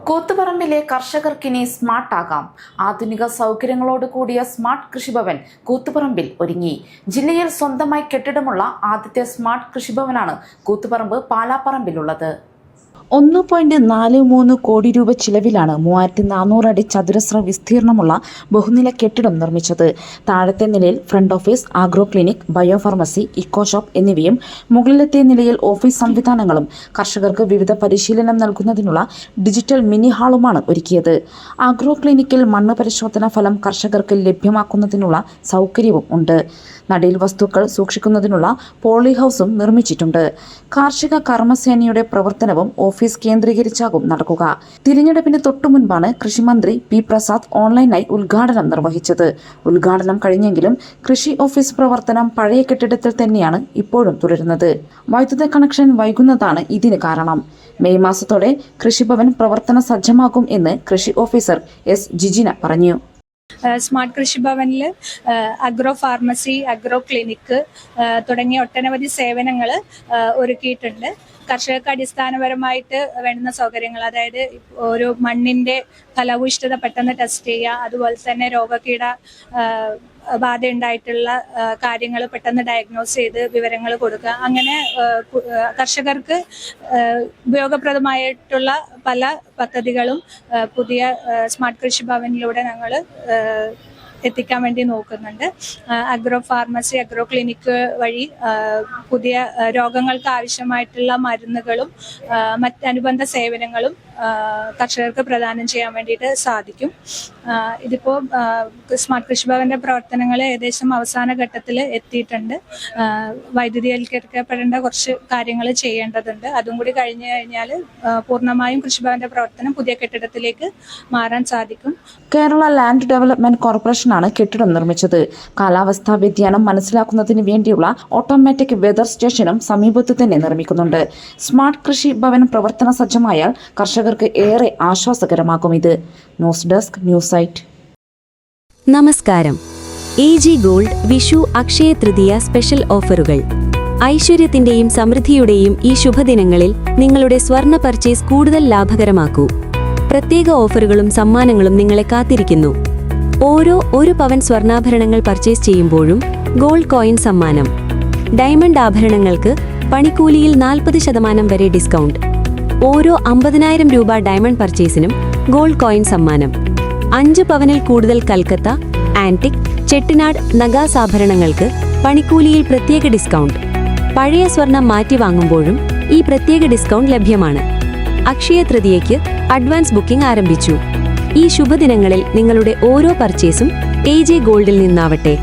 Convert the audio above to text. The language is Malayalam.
കൂത്തുപറമ്പിലെ കർഷകർക്കിനി സ്മാർട്ടാകാം. ആധുനിക സൗകര്യങ്ങളോട് കൂടിയ സ്മാർട്ട് കൃഷിഭവൻ കൂത്തുപറമ്പിൽ ഒരുങ്ങി. ജില്ലയിൽ സ്വന്തമായി കെട്ടിടമുള്ള ആദ്യത്തെ സ്മാർട്ട് കൃഷിഭവനാണ് കൂത്തുപറമ്പ് പാലാപ്പറമ്പിലുള്ളത്. 1.43 കോടി രൂപ ചിലവിലാണ് 3400 അടി ചതുരശ്ര വിസ്തീർണമുള്ള ബഹുനില കെട്ടിടം നിർമ്മിച്ചത്. താഴത്തെ നിലയിൽ front office, agro clinic, bio pharmacy, eco shop എന്നിവയും മുകളിലത്തെ നിലയിൽ ഓഫീസ് സംവിധാനങ്ങളും കർഷകർക്ക് വിവിധ പരിശീലനം നൽകുന്നതിനുള്ള ഡിജിറ്റൽ മിനി ഹാളുമാണ് ഒരുക്കിയത്. ആഗ്രോ ക്ലിനിക്കിൽ മണ്ണ് പരിശോധന ഫലം കർഷകർക്ക് ലഭ്യമാക്കുന്നതിനുള്ള സൗകര്യവും ഉണ്ട്. നടീൽ വസ്തുക്കൾ സൂക്ഷിക്കുന്നതിനുള്ള പോളി ഹൗസും നിർമ്മിച്ചിട്ടുണ്ട്. കാർഷിക കർമ്മസേനയുടെ പ്രവർത്തനവും ഓഫീസ് കേന്ദ്രീകരിച്ചാകും നടക്കുക. തിരഞ്ഞെടുപ്പിന് തൊട്ടുമുൻപാണ് കൃഷിമന്ത്രി പി പ്രസാദ് ഓൺലൈനായി ഉദ്ഘാടനം നിർവഹിച്ചത്. ഉദ്ഘാടനം കഴിഞ്ഞെങ്കിലും കൃഷി ഓഫീസ് പ്രവർത്തനം പഴയ കെട്ടിടത്തിൽ തന്നെയാണ് ഇപ്പോഴും തുടരുന്നത്. വൈദ്യുത കണക്ഷൻ വൈകുന്നതാണ് ഇതിന് കാരണം. മെയ് മാസത്തോടെ കൃഷിഭവൻ പ്രവർത്തന സജ്ജമാകും എന്ന് കൃഷി ഓഫീസർ എസ് ജിജിന പറഞ്ഞു. സ്മാർട്ട് കൃഷിഭവനിൽ അഗ്രോ ഫാർമസി, അഗ്രോ ക്ലിനിക്ക് തുടങ്ങിയ ഒട്ടനവധി സേവനങ്ങൾ ഒരുക്കിയിട്ടുണ്ട്. കർഷകർക്ക് അടിസ്ഥാനപരമായിട്ട് വേണ്ടുന്ന സൗകര്യങ്ങൾ, അതായത് ഒരു മണ്ണിന്റെ ഫലഭൂയിഷ്ഠത പെട്ടെന്ന് ടെസ്റ്റ് ചെയ്യുക, അതുപോലെ തന്നെ രോഗകീട ബാധ ഉണ്ടായിട്ടുള്ള കാര്യങ്ങൾ പെട്ടെന്ന് ഡയഗ്നോസ് ചെയ്ത് വിവരങ്ങൾ കൊടുക്കുക. അങ്ങനെ കർഷകർക്ക് ഉപയോഗപ്രദമായിട്ടുള്ള പല പദ്ധതികളും പുതിയ സ്മാർട്ട് കൃഷിഭവനിലൂടെ ഞങ്ങൾ എത്തിക്കാൻ വേണ്ടി നോക്കുന്നുണ്ട്. അഗ്രോ ഫാർമസി, അഗ്രോ ക്ലിനിക്ക് വഴി പുതിയ രോഗങ്ങൾക്ക് ആവശ്യമായിട്ടുള്ള മരുന്നുകളും മറ്റനുബന്ധ സേവനങ്ങളും കർഷകർക്ക് പ്രദാനം ചെയ്യാൻ വേണ്ടിയിട്ട് സാധിക്കും. ഇതിപ്പോൾ സ്മാർട്ട് കൃഷിഭവന്റെ പ്രവർത്തനങ്ങൾ ഏകദേശം അവസാന ഘട്ടത്തിൽ എത്തിയിട്ടുണ്ട്. വൈദ്യുതീകരിക്കപ്പെടേണ്ട കുറച്ച് കാര്യങ്ങൾ ചെയ്യേണ്ടതുണ്ട്. അതും കൂടി കഴിഞ്ഞു കഴിഞ്ഞാൽ പൂർണ്ണമായും കൃഷിഭവന്റെ പ്രവർത്തനം പുതിയ കെട്ടിടത്തിലേക്ക് മാറാൻ സാധിക്കും. കേരള ലാൻഡ് ഡെവലപ്മെന്റ് കോർപ്പറേഷനാണ് കെട്ടിടം നിർമ്മിച്ചത്. കാലാവസ്ഥാ വ്യതിയാനം മനസ്സിലാക്കുന്നതിന് വേണ്ടിയുള്ള ഓട്ടോമാറ്റിക് വെതർ സ്റ്റേഷനും സമീപത്ത് തന്നെ നിർമ്മിക്കുന്നുണ്ട്. സ്മാർട്ട് കൃഷി ഭവൻ പ്രവർത്തന സജ്ജമായാൽ കർഷകർക്ക് ഏറെ ആശ്വാസകരമാകും ഇത്. News desk, news site. നമസ്കാരം. AG gold Vishu Akshaya Tritiya special ഓഫറുകൾ. ഐശ്വര്യത്തിന്റെയും സമൃദ്ധിയുടെയും ഈ ശുഭദിനങ്ങളിൽ നിങ്ങളുടെ സ്വർണ്ണ പർച്ചേസ് കൂടുതൽ ലാഭകരമാക്കൂ. പ്രത്യേക ഓഫറുകളും സമ്മാനങ്ങളും നിങ്ങളെ കാത്തിരിക്കുന്നു. ഓരോ 1 പവൻ സ്വർണ്ണാഭരണങ്ങൾ പർച്ചേസ് ചെയ്യുമ്പോഴും ഗോൾഡ് കോയിൻ സമ്മാനം. ഡയമണ്ട് ആഭരണങ്ങൾക്ക് പണിക്കൂലിയിൽ 40% വരെ ഡിസ്കൗണ്ട്. ഓരോ 50,000 രൂപ ഡയമണ്ട് പർച്ചേസിനും ഗോൾഡ് കോയിൻ സമ്മാനം. 5 പവനിൽ കൂടുതൽ കൽക്കത്ത, ആന്റിക്, ചെട്ടിനാട് നഗാസ് ആഭരണങ്ങൾക്ക് പണിക്കൂലിയിൽ പ്രത്യേക ഡിസ്കൗണ്ട്. പഴയ സ്വർണം മാറ്റി വാങ്ങുമ്പോഴും ഈ പ്രത്യേക ഡിസ്കൗണ്ട് ലഭ്യമാണ്. അക്ഷയ തൃതീയയ്ക്ക് അഡ്വാൻസ് ബുക്കിംഗ് ആരംഭിച്ചു. ഈ ശുഭദിനങ്ങളിൽ നിങ്ങളുടെ ഓരോ പർച്ചേസും AG ഗോൾഡിൽ നിന്നാവട്ടെ.